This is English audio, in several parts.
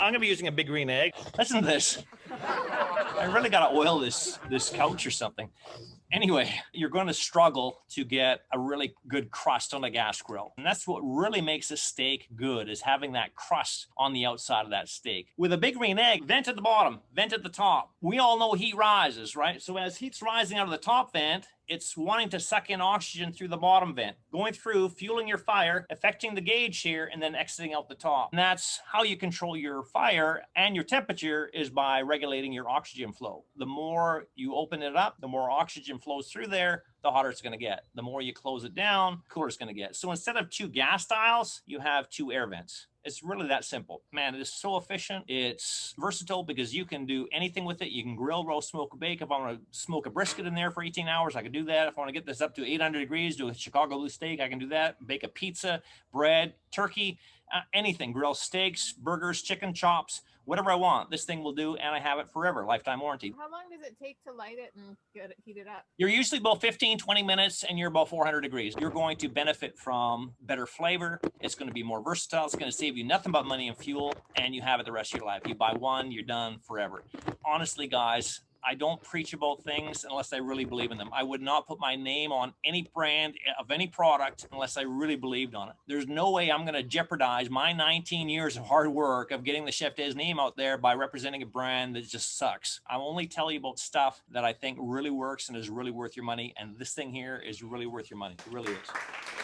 I'm gonna be using a big green egg. Listen to this. I really gotta oil this couch or something. Anyway, you're going to struggle to get a really good crust on a gas grill. And that's what really makes a steak good, is having that crust on the outside of that steak. With a big green egg, vent at the bottom, vent at the top. We all know heat rises, right? So as heat's rising out of the top vent, it's wanting to suck in oxygen through the bottom vent, going through, fueling your fire, affecting the gauge here, and then exiting out the top. And that's how you control your fire and your temperature, is by regulating your oxygen flow. The more you open it up, the more oxygen flows through there, the hotter it's going to get. The more you close it down, the cooler it's going to get. So instead of 2 gas styles, you have 2 air vents. It's really that simple. Man, it is so efficient. It's versatile because you can do anything with it. You can grill, roast, smoke, bake. If I want to smoke a brisket in there for 18 hours, I can do that. If I want to get this up to 800 degrees, do a Chicago blue steak, I can do that. Bake a pizza, bread, turkey, anything. Grill steaks, burgers, chicken chops, whatever I want. This thing will do, and I have it forever. Lifetime warranty. How long does it take to light it and get it heated up? You're usually about 15, 20 minutes, and you're about 400 degrees. You're going to benefit from better flavor. It's going to be more versatile. It's going to save you nothing but money and fuel, and you have it the rest of your life. You buy one, you're done forever. Honestly, guys, I don't preach about things unless I really believe in them. I would not put my name on any brand of any product unless I really believed on it. There's no way I'm going to jeopardize my 19 years of hard work of getting the Chef Des name out there by representing a brand that just sucks. I'll only tell you about stuff that I think really works and is really worth your money. And this thing here is really worth your money. It really is.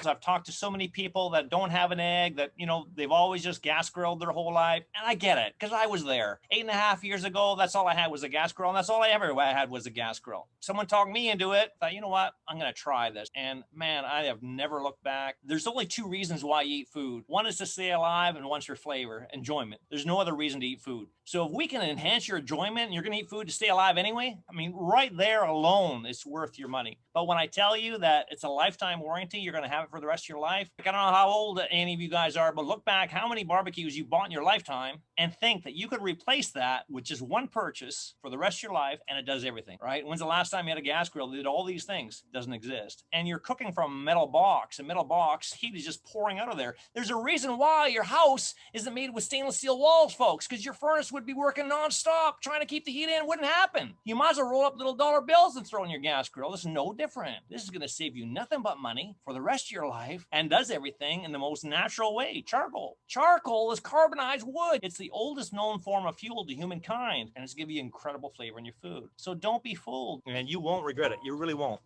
So I've talked to so many people that don't have an egg, that, you know, they've always just gas grilled their whole life. And I get it, because I was there 8.5 years ago. That's all I had was a gas grill. And that's all I ever had was a gas grill. Someone talked me into it. Thought, you know what? I'm going to try this. And man, I have never looked back. There's only 2 reasons why you eat food. One is to stay alive, and one's for flavor, enjoyment. There's no other reason to eat food. So if we can enhance your enjoyment and you're going to eat food to stay alive anyway, I mean, right there alone, it's worth your money. But when I tell you that it's a lifetime warranty, you're going to have it for the rest of your life. I don't know how old any of you guys are, but look back how many barbecues you bought in your lifetime and think that you could replace that with just one purchase for the rest of your life, and it does everything, right? When's the last time you had a gas grill that did all these things? Doesn't exist. And you're cooking from a metal box. A metal box, heat is just pouring out of there. There's a reason why your house isn't made with stainless steel walls, folks, because your furnace would be working nonstop trying to keep the heat in. It wouldn't happen. You might as well roll up little dollar bills and throw in your gas grill. This is no different. This is going to save you nothing but money for the rest of your life and does everything in the most natural way. Charcoal. Charcoal is carbonized wood. It's the oldest known form of fuel to humankind, and it's going to give you incredible flavor in your food. So don't be fooled, and you won't regret it. You really won't.